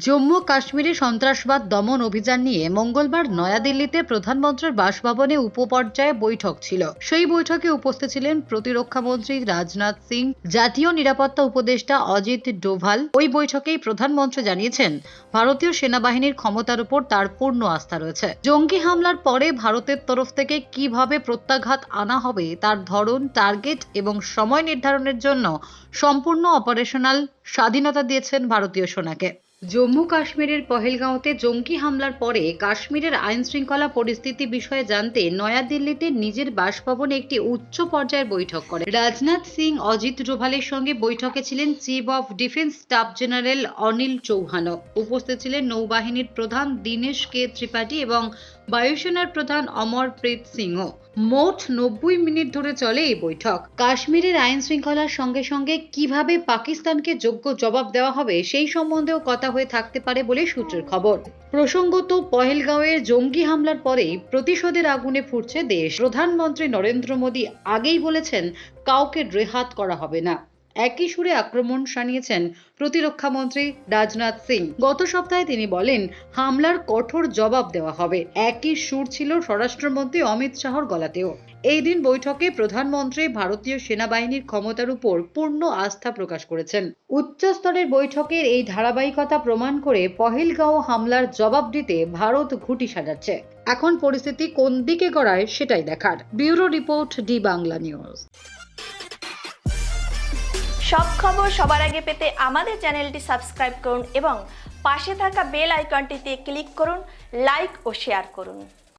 জম্মু কাশ্মীরে সন্ত্রাসবাদ দমন অভিযান নিয়ে মঙ্গলবার নয়াদিল্লিতে প্রধানমন্ত্রীর বাসভবনে উপপর্যায়ে বৈঠক ছিল। সেই বৈঠকে উপস্থিত ছিলেন প্রতিরক্ষামন্ত্রী রাজনাথ সিং, জাতীয় নিরাপত্তা উপদেষ্টা অজিত ডোভাল। ওই বৈঠকেই প্রধানমন্ত্রী জানিয়েছেন, ভারতীয় সেনাবাহিনীর ক্ষমতার উপর তার পূর্ণ আস্থা রয়েছে। জঙ্গি হামলার পরে ভারতের তরফ থেকে কিভাবে প্রত্যাঘাত আনা হবে তার ধরন, টার্গেট এবং সময় নির্ধারণের জন্য সম্পূর্ণ অপারেশনাল স্বাধীনতা দিয়েছেন ভারতীয় সেনাকে। জম্মু কাশ্মীরের পহেলগাঁওতে জঙ্গি হামলার পরে কাশ্মীরের আইন শৃঙ্খলা পরিস্থিতি বিষয়ে জানতে নয়াদিল্লিতে নিজের বাসভবনে একটি উচ্চ পর্যায়ের বৈঠক করেন রাজনাথ সিং। অজিত ডোভালের সঙ্গে বৈঠকে ছিলেন chief of defence staff general Anil চৌহানও। উপস্থিত ছিলেন নৌবাহিনীর প্রধান দীনেশ কে ত্রিপাঠী এবং বায়ুসেনার প্রধান অমরপ্রীত সিংহ। মোট 90 মিনিট ধরে চলে এই বৈঠক। কাশ্মীরের আইন শৃঙ্খলার সঙ্গে সঙ্গে কিভাবে পাকিস্তানকে যোগ্য জবাব দেওয়া হবে সেই সম্বন্ধেও কথা হয়ে থাকতে পারে বলে সূত্রের খবর। প্রসঙ্গত, পহেলগাঁওয়ের জঙ্গি হামলার পরেই প্রতিশোধের আগুনে ফুটছে দেশ। প্রধানমন্ত্রী নরেন্দ্র মোদী আগেই বলেছেন, কাউকে রেহাত করা হবে না। একই সুরে আক্রমণ শানিয়েছেন প্রতিরক্ষামন্ত্রী রাজনাথ সিং। গত সপ্তাহে তিনি বলেন, হামলার কঠোর জবাব দেওয়া হবে। একই সুর ছিল স্বরাষ্ট্রমন্ত্রী অমিত শাহর গলাতেও। এই দিন বৈঠকে প্রধানমন্ত্রী ভারতীয় সেনাবাহিনীর ক্ষমতার উপর পূর্ণ আস্থা প্রকাশ করেছেন। উচ্চস্তরের বৈঠকের এই ধারাবাহিকতা প্রমাণ করে পহেলগাঁও হামলার জবাব দিতে ভারত ঘুঁটি সাজাচ্ছে। এখন পরিস্থিতি কোন দিকে গড়ায় সেটাই দেখার। Bureau report, D Bangla news. সব খবর সবার আগে পেতে আমাদের চ্যানেলটি সাবস্ক্রাইব করুন এবং পাশে থাকা বেল আইকনটিতে ক্লিক করুন, লাইক ও শেয়ার করুন।